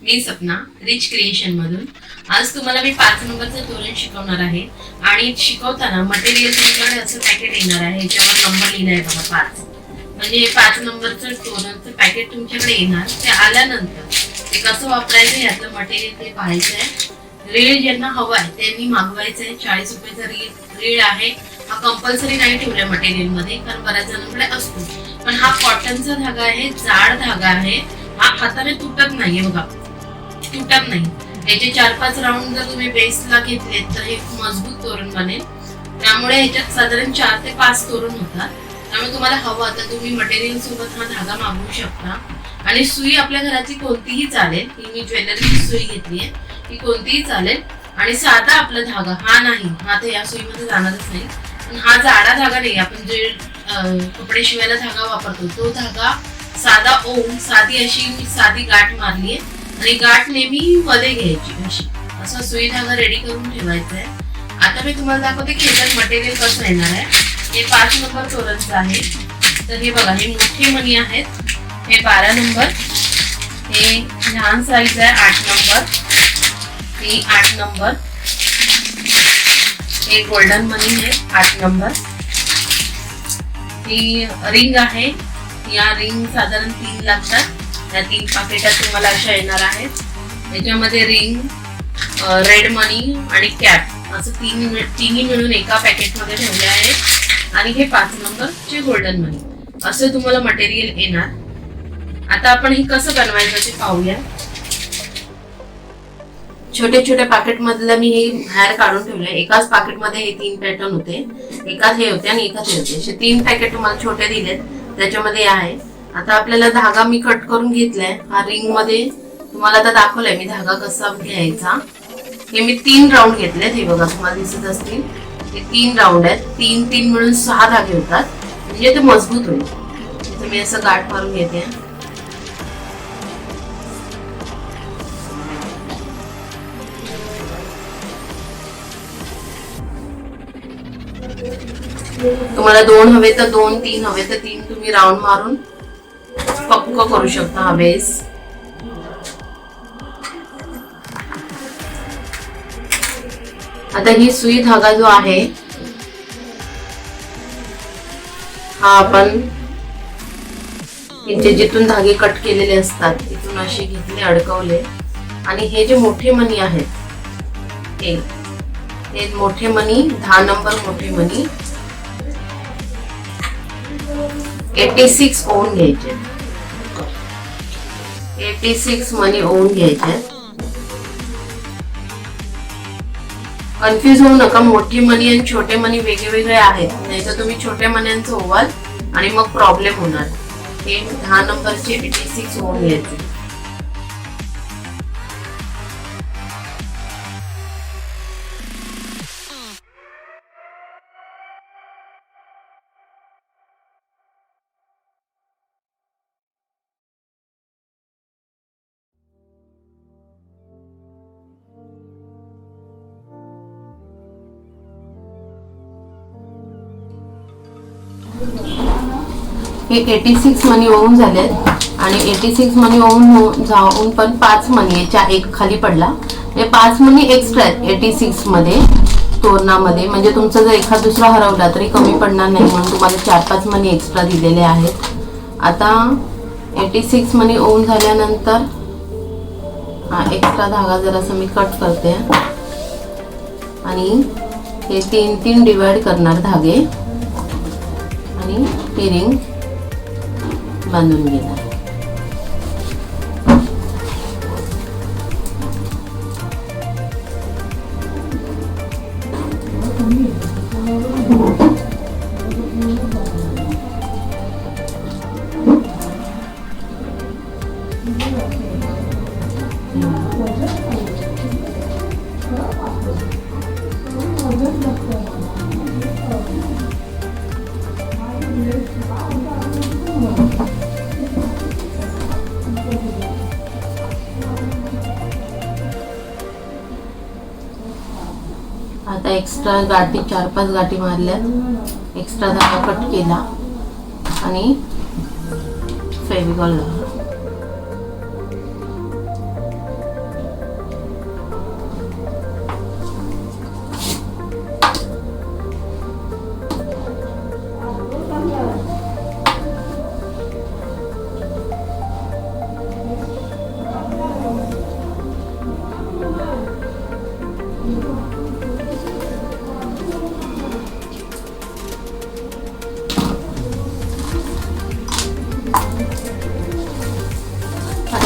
मी Sapna rich creation मधून आज तुम्हाला मी 5 नंबरचं तोरण शिकवणार आहे आणि शिकवताना मटेरियल तुमच्याकडे असं पॅकेट येणार आहे ज्यावर नंबर लिहिला आहे बघा 5 म्हणजे 5 नंबरचं तोरणचं पॅकेट तुमच्याकडे येणार. ते आल्यानंतर ते कसं वापरायचं याचं मटेरियल ते पाहायचं आहे. रीळ ज्यांना हवा आहे त्यांनी मागवायचं आहे. 40 रुपयाचा रीळ आहे. हा कंपल्सरी नाही ठेवला मटेरियल मध्ये कारण बऱ्याच जणांकडे असतो, पण हा कॉटनचा धागा आहे, जाड धागा आहे. हा हाताने तुटत नाहीये बघा, तुटत नाही. याचे 4-5 राऊंड जर तुम्ही बेसला घेतले तर हे मजबूत तोरण बनेल. त्यामुळे ह्याच्यात साधारण 4 ते 5 तोरण होतात. त्यामुळे तुम्हाला हवं तर तुम्ही मटेरियल सोबत हा धागा मागवू शकता. आणि सुई आपल्या घराची कोणतीही चालेल. ही मी ज्वेलरीची सुई घेतली आहे, ती कोणतीही चालेल. आणि साधा आपला धागा हा नाही, हा तर या सुईमध्ये जाणारच नाही. पण हा जाडा धागा नाही, आपण जे कपडे शिवायला धागा वापरतो तो धागा साधा ओम साधी अशी साधी गाठ मारली आहे आणि गाठ नेहमी मध्ये घ्यायची अशी. असं सुई धागा रेडी करून ठेवायचा आहे. आता मी तुम्हाला दाखवते की ह्याच्यात मटेरियल कसं येणार आहे. हे 5 नंबर तोरणचं आहे. तर हे बघा, हे मोठे मणी आहेत. हे 12 नंबर, हे लहान साईज आहे 8 नंबर, हे 8 नंबर, हे गोल्डन मनी आहे 8 नंबर, ही रिंग आहे. या रिंग साधारण 3 लागतात. या 3 पाकिटात तुम्हाला अशा येणार आहेत. याच्यामध्ये रिंग, रेड मनी आणि कॅप असं तिन्ही मिळून एका पॅकेटमध्ये ठेवले आहेत. आणि हे 5 नंबरचे गोल्डन मनी असं तुम्हाला मटेरियल येणार. आता आपण हे कसं बनवायचं ते पाहूया. छोटे छोटे पॅकेट मधलं मी हे बाहेर काढून ठेवले. एकाच पॅकेट मध्ये हे 3 पॅटर्न होते, एकाच हे होते आणि एकाच हे होते. असे 3 पॅकेट तुम्हाला छोटे दिलेत, त्याच्यामध्ये आहे. आता आपल्याला धागा मी कट करून घेतलाय. हा रिंग मध्ये तुम्हाला आता दाखवलंय मी धागा कसा घ्यायचा. हे मी 3 राऊंड घेतलेत. हे बघा तुम्हाला दिसत असतील, हे 3 राऊंड आहेत. 3 मिळून 6 धागे होतात, म्हणजे ते मजबूत होईल. इथे मी असं गाठ मारून घेते. तुम्हाला 2 हवे तर 2, 3 हवे तर 3 तुम्ही राऊंड मारून पक्क करू शकता हा बेस. आता ही सुई धागा जो आहे हा आपण इथे जिथून धागे कट केलेले असतात तिथून असे घेतले, अडकवले. आणि हे जे मोठे मणी आहेत हे मोठे मणी 10 नंबर मोठे मणी 86 ओवून घ्यायचे. 86 मनी ओवून घ्यायचे. कन्फ्युज होऊ नका, मोठी मनी आणि छोटे मनी वेगळे आहेत. नाही तर तुम्ही छोट्या मण्यांचं ओवाल आणि मग प्रॉब्लेम होणार. हे 10 नंबरचे 86 ओवून घ्यायचे. हे 86 मनी ओवून झालेत. आणि 86 मनी ओवून जाऊन पण 5 मनी याच्या एक खाली पडला. हे 5 मनी एक्स्ट्रा आहेत 86 मध्ये तोरणामध्ये. म्हणजे तुमचा जर एखाद दुसरा हरवला तरी कमी पडणार नाही, म्हणून तुम्हाला 4-5 मनी एक्स्ट्रा दिलेले आहेत. आता 86 मनी ओवून झाल्यानंतर हा एक्स्ट्रा धागा जरासा मी कट करते आणि हे 3 डिवाइड करणार धागे आणि ही रिंग बांधून घेणार. आता एक्स्ट्रा गाठी 4-5 गाठी मारल्यात. एक्स्ट्रा धागा कट केला आणि फेविकॉल लावला.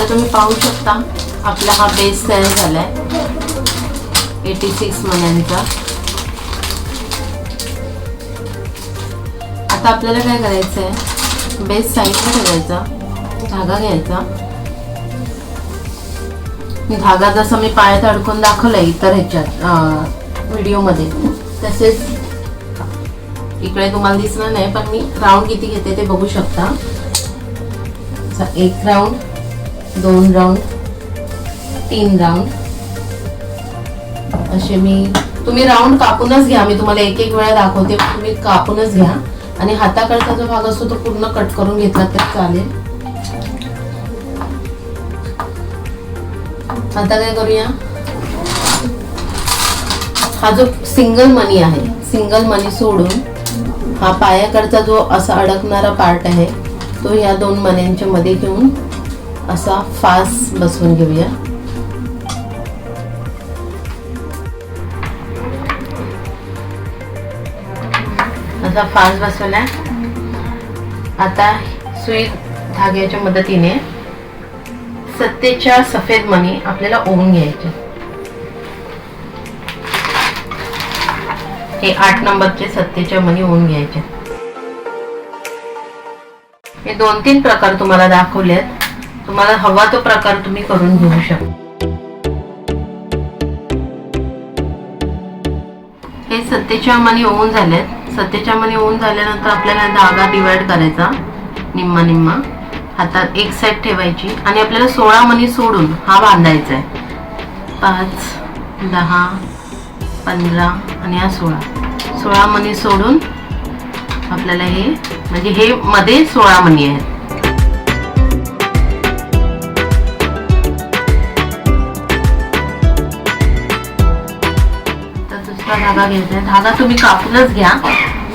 आता तुम्ही पाहू शकता आपला हा बेस तयार झालाय 86 मण्यांचा. आता आपल्याला काय करायचं आहे, बेस साईडला ठेवायचा, धागा घ्यायचा. धागा जसं मी पायात अडकून दाखवलंय इतर ह्याच्यात व्हिडिओमध्ये, तसेच इकडे तुम्हाला दिसणार नाही पण मी राऊंड किती घेते ते बघू शकता. 1 राऊंड, 2 राऊंड, 3 राऊंड असे तुम्ही राऊंड कापूनच घ्या. मी तुम्हाला एक वेळा दाखवते, तुम्ही कापूनच घ्या. आणि हाताकडचा जो भाग असतो तो पूर्ण कट करून घेतला तर चालेल. आता काय करूया, हा जो सिंगल मनी आहे, सिंगल मनी सोडून हा पायाकडचा जो असा अडकणारा पार्ट आहे तो या 2 मण्यांच्या मध्ये घेऊन असा फास बसवून घेऊया. असा फास बसवला. आता सुई धाग्याच्या मदतीने सत्तेच्या सफेद मणी आपल्याला ओवून घ्यायचे. हे 8 नंबरचे सत्तेच्या मणी ओवून घ्यायचे. हे 2-3 प्रकार तुम्हाला दाखवलेत. तुम्हाला हवा तो प्रकार तुम्ही करून घेऊ शकता. हे सत्तेच्या मणी ओवून झालेत. सत्तेच्या मणी ओवून झाल्यानंतर आपल्याला धागा डिवाइड करायचा, निम्मा निम्मा हातात एक साइड ठेवायची आणि आपल्याला 16 मणी सोडून हा बांधायचा आहे. 5, 10, 15 आणि हा 16 मणी सोडून आपल्याला हे म्हणजे हे मध्ये 16 मणी आहेत. तर दुसरा धागा घ्यायचा. धागा तुम्ही कापूनच घ्या,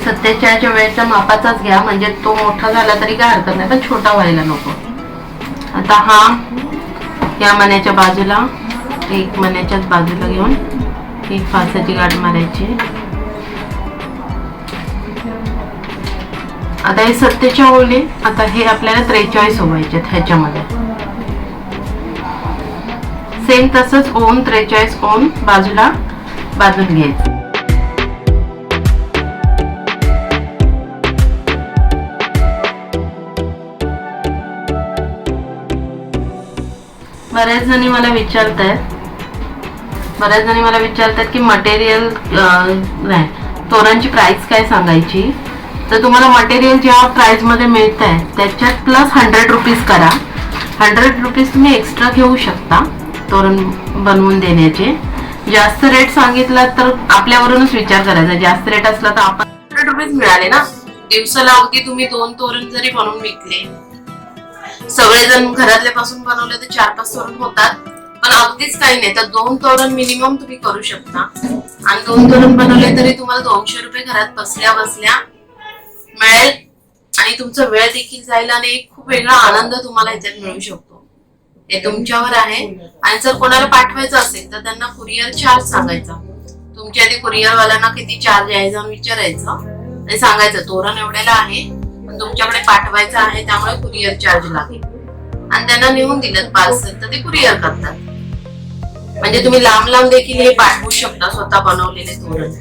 सत्तेच्या वेळेच्या मापाचाच घ्या, म्हणजे तो मोठा झाला तरी काय हरकत नाही पण छोटा व्हायला नको. आता हा या मण्याच्या बाजूला, एक मण्याच्याच बाजूला घेऊन एक फासाची गाठ मारायची. आता हे सत्तेच्या ओळी, आता हे आपल्याला 43 ओवायचे ह्याच्यामध्ये. सेम तसंच ओवून 43 ओवून बाजूला बांधून घ्यायचं. बऱ्याच जणी मला विचारतात की मटेरियल नाही, तोरणची प्राइस काय सांगायची. तर तुम्हाला मटेरियल ज्या प्राइस मध्ये मिळत आहे त्याच्यात प्लस 100 रुपीज करा. 100 रुपीज तुम्ही एक्स्ट्रा घेऊ शकता तोरण बनवून देण्याचे. जास्त रेट सांगितला तर आपल्यावरूनच विचार करायचा. जास्त रेट असला तर आपण 100 रुपीज मिळाले ना, दिवसाला अगदी तुम्ही 2 तोरण जरी बनवून विकले, सगळेजण घरातले पासून बनवले तर 4-5 तोरण होतात. पण अगदीच काही नाही तर 2 तोरण मिनिमम तुम्ही करू शकता. आणि 2 तोरण बनवले तरी तुम्हाला 200 रुपये घरात बसल्या बसल्या मिळेल. आणि तुमचा वेळ देखील जाईल आणि एक खूप वेगळा आनंद तुम्हाला याच्यात मिळू शकतो. हे तुमच्यावर आहे. आणि जर कोणाला पाठवायचं असेल तर त्यांना कुरिअर चार्ज सांगायचा. तुमच्या आधी कुरिअर वाल्यांना किती चार्ज आहे जाऊन विचारायचं आणि सांगायचं तोरण एवढ्याला आहे पण तुमच्याकडे पाठवायचं आहे त्यामुळे कुरिअर चार्ज लागेल. आणि त्यांना नेऊन दिलं पार्सल तर ते कुरिअर करतात. म्हणजे तुम्ही लांब लांब देखील हे पाठवू शकता स्वतः बनवलेले तोरण.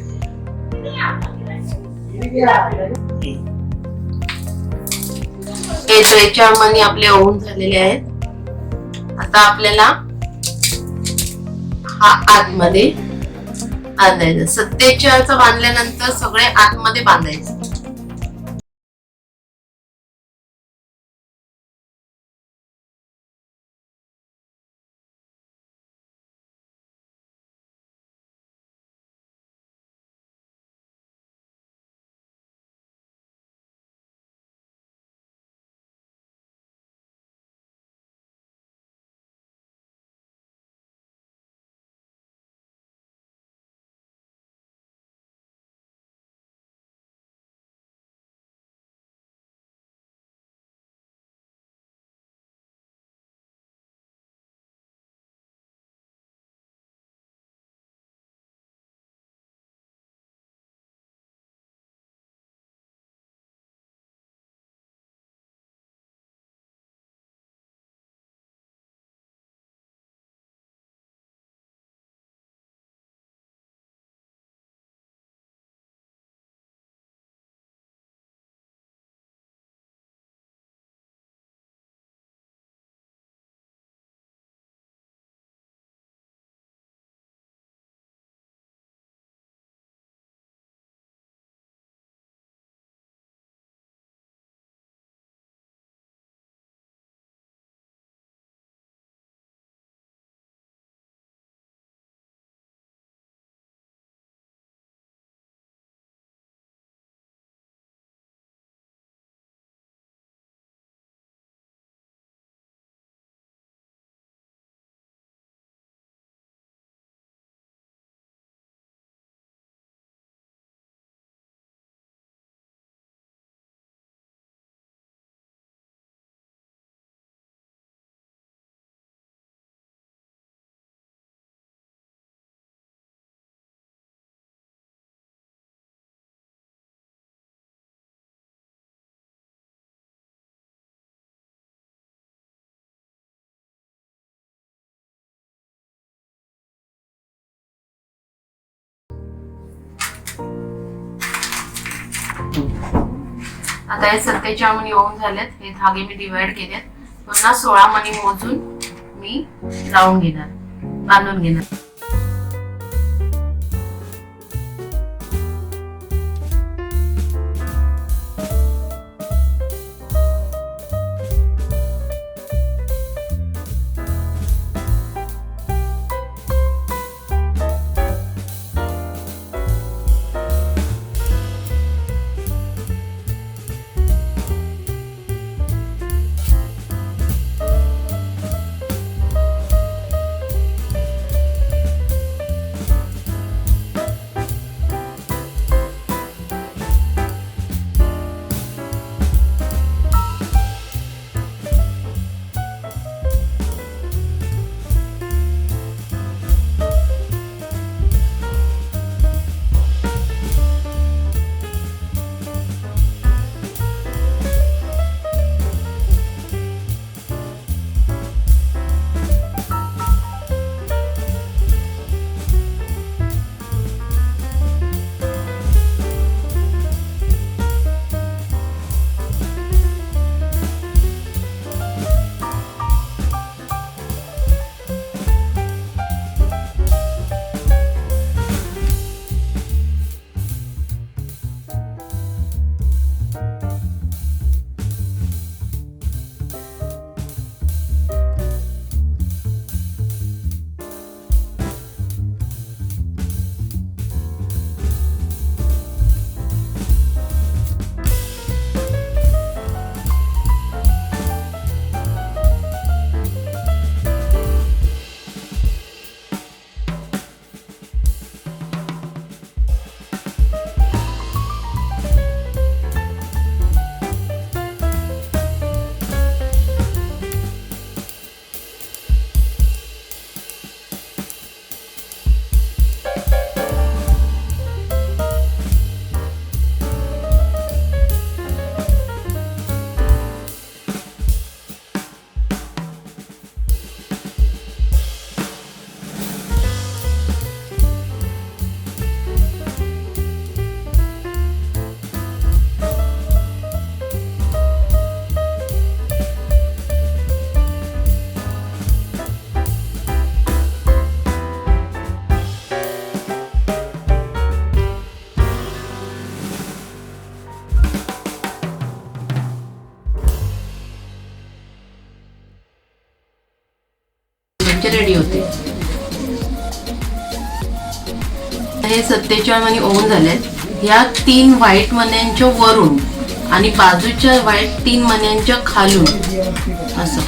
हे 43 मणी आपले ओवून झालेले आहेत. आता आपल्याला हा आतमध्ये बांधायचं. 47 बांधल्यानंतर सगळे आतमध्ये बांधायचे. आता हे 47 मणी येऊन झालेत. हे धागे मी डिवाइड केलेत. पुन्हा 16 मणी मोजून मी लावून घेणार, बांधून घेणार. रेडी होते. हे 47 मणी ओव्हन झालेत. ह्या 3 व्हाईट मण्यांच्या वरून आणि बाजूच्या व्हाईट 3 मण्यांच्या खालून असं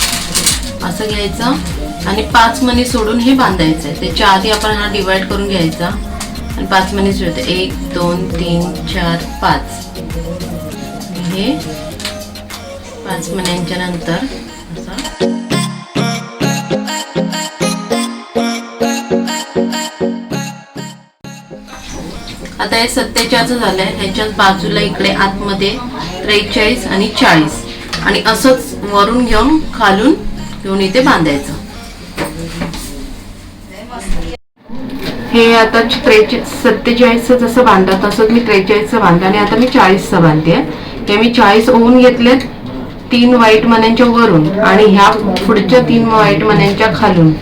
असं घ्यायचं आणि 5 मणी सोडून हे बांधायचं आहे. त्याच्या आधी आपण हा डिवाइड करून घ्यायचा आणि 5 मणी सोडते. 1 2 3 4 5. हे 5 मण्यांच्या नंतर असं आता हे 47 झालंय. ह्याच्याच बाजूला इकडे आतमध्ये 43 आणि 40 आणि असंच वरून घेऊन खालून घेऊन इथे बांधायचं. हे आता 47 जसं बांधतात तसंच मी 43 बांधलं आणि आता मी 40 बांधते. हे मी 40 ओवून घेतलेत 3 व्हाईट मण्यांच्या वरून आणि ह्या पुढच्या 3 व्हाईट मण्यांच्या खालून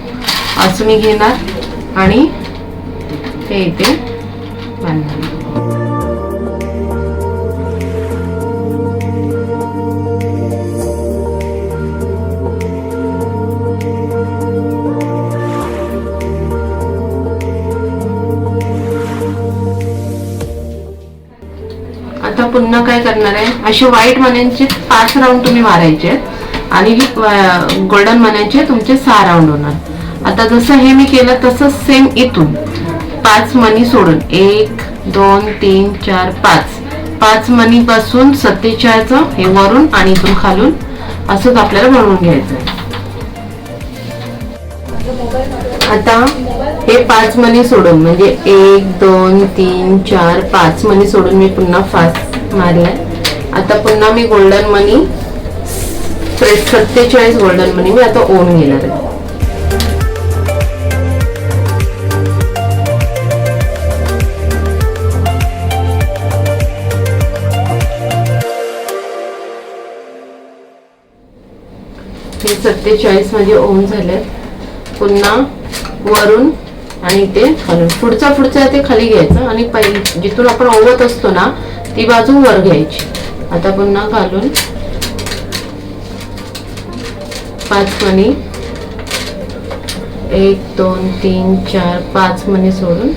असं मी घेणार आणि हे इथे बांधणार. आता पुन्हा काय करणार आहे, असे व्हाईट मण्यांचे 5 राऊंड तुम्ही मारायचे आणि गोल्डन मण्यांचे तुमचे 6 राऊंड होणार. आता जसं हे मी केलं तसंच सेम इथून 5 मणी सोडून 1 2 3 4 5 मणी पासून 47 हे वरून आणि इथून खालून असंच आपल्याला बनवून घ्यायचं. आता हे 5 मणी सोडून म्हणजे 1 2 3 4 5 मणी सोडून मी पुन्हा फास्ट मारलाय. आता पुन्हा मी गोल्डन मणी 47 गोल्डन मणी मी आता ओवून घेणार आहे. हे 47 मध्ये ओन झाले. पुन्हा वरून आणि ते खालून पुढचा ते खाली घ्यायचं आणि जिथून आपण ओवत असतो ना ती बाजू वर घ्यायची. आता पुन्हा खालून 5 मणी 1 2 3 4 5 मणी सोडून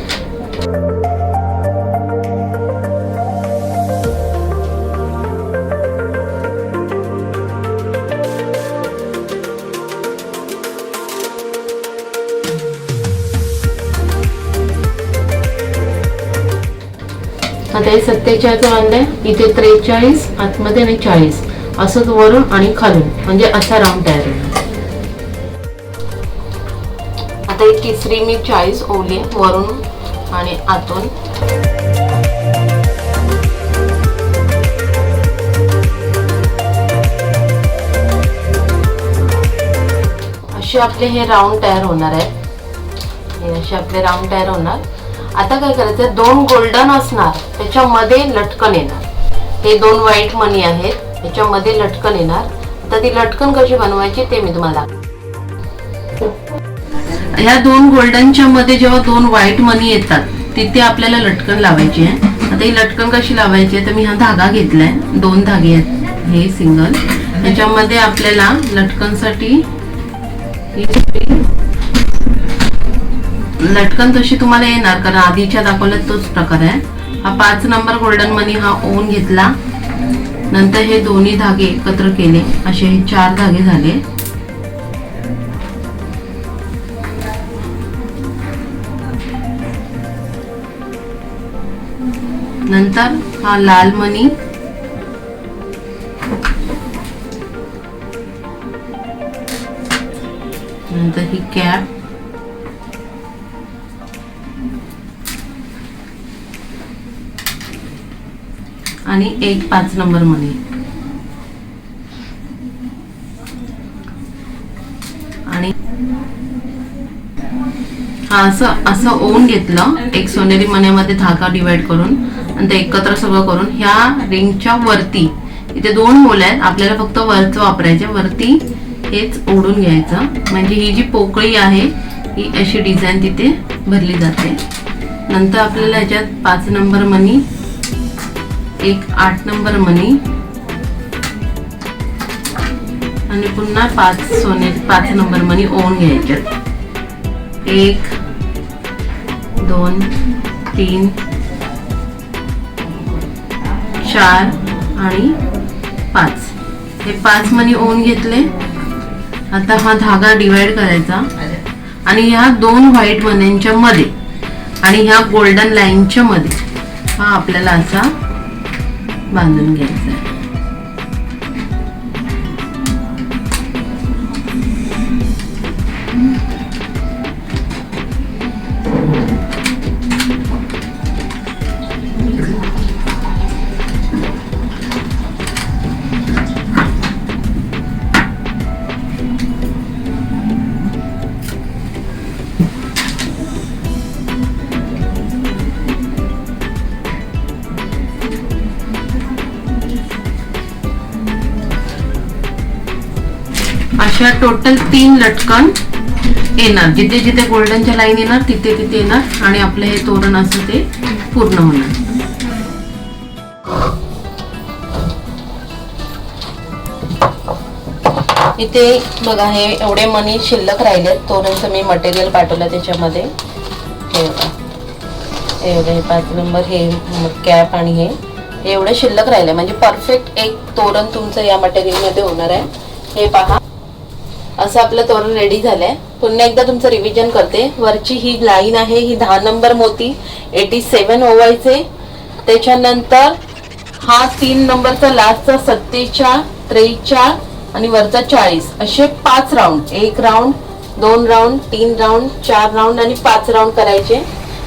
आता हे 47 आणलंय. इथे 43 आतमध्ये आणि 40 असंच वरून आणि खालून म्हणजे असा राऊंड तयार होईल. आता ही तिसरी मी 40 ओवली वरून आणि आतून. असे आपले हे राऊंड तयार होणार आहे. हे असे आपले राऊंड तयार होणार. आता काय करायचं, 2 गोल्डन असणार त्याच्यामध्ये लटकन येणार. हे 2 व्हाईट मणी आहेत त्याच्यामध्ये लटकन येणार. आता ती लटकन कशी बनवायची ते मी तुम्हाला ह्या 2 गोल्डनच्या मध्ये जेव्हा 2 व्हाईट मणी येतात तिथे आपल्याला लटकन लावायची आहे. आता ही लटकन कशी लावायची आहे तर मी हा धागा घेतलाय. 2 धागे आहेत हे सिंगल. त्याच्यामध्ये आपल्याला लटकनसाठी लटकन तशी तुम्हाला येणार कारण आधीच्या दाखवल्यात तोच प्रकार आहे. हा 5 नंबर गोल्डन मनी हा ओन घेतला. नंतर हे दोन्ही धागे एकत्र केले. असे हे 4 धागे झाले. नंतर हा लाल मनी नंतर ही कॅप आणि एक 5 नंबर मनी. आणि हा असं ओवून घेतलं. एक सोनेरी मण्यामध्ये धागा डिवाइड करून आणि ते एकत्र सगळं करून ह्या रिंगच्या वरती इथे 2 होल आहेत. आपल्याला फक्त वरचं वापरायचं. वरती हेच ओढून घ्यायचं म्हणजे ही जी पोकळी आहे ही अशी डिझाईन तिथे भरली जाते. नंतर आपल्याला याच्यात 5 नंबर मनी, एक 8 नंबर मनी आणि पुन्हा 5 नंबर मनी ओवून घ्यायच्यात. 1 2 3 4 आणि 5 हे 5 मनी ओवून घेतले. आता हा धागा डिवाइड करायचा आणि ह्या 2 व्हाईट मण्यांच्या मध्ये आणि ह्या गोल्डन लाईनच्या मध्ये हा आपल्याला असा बांधून घ्यायचा आहे. अशा टोटल 3 लटकन येणार. जिथे जिथे गोल्डनच्या लाईन येणार तिथे तिथे येणार आणि आपलं हे तोरण असं ते पूर्ण होणार. इथे बघा हे एवढे मनी शिल्लक राहिले. तोरणचं मी मटेरियल पाठवलं त्याच्यामध्ये. हे बघा हे 5 नंबर हे कॅप आणि हे एवढं शिल्लक राहिले म्हणजे परफेक्ट एक तोरण तुमचं या मटेरियल मध्ये होणार आहे. हे पहा असं आपलं तोरण रेडी झालंय. पुन्हा एकदा तुमचं रिव्हिजन करते. वरची ही लाईन आहे ही 10 नंबर मोती 87 ओवायचे. त्याच्यानंतर हा 3 नंबरचा लास्टचा 47 43 आणि वरचा 40 असे 5 round. 1 round 2 round 3 round 4 round आणि 5 राऊंड करायचे.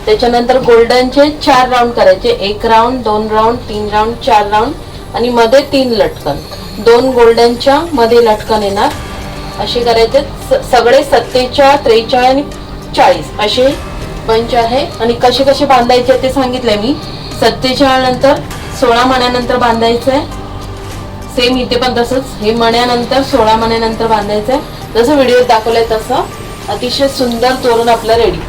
त्याच्यानंतर गोल्डनचे 4 राऊंड करायचे. 1 राऊंड 2 राऊंड 3 राऊंड 4 राऊंड आणि मध्ये 3 लटकन. 2 गोल्डनच्या मध्ये लटकन येणार. असे करायचे सगळे 47 43 आणि 40 असे पंच आहे. आणि कसे कसे बांधायचे ते सांगितलंय मी. 47 नंतर 16 मण्यानंतर बांधायचंय. सेम इथे पण तसंच, हे मण्यानंतर 16 मण्यानंतर बांधायचं आहे. जसं व्हिडिओत दाखवलंय तसं अतिशय सुंदर तोरण आपलं रेडी.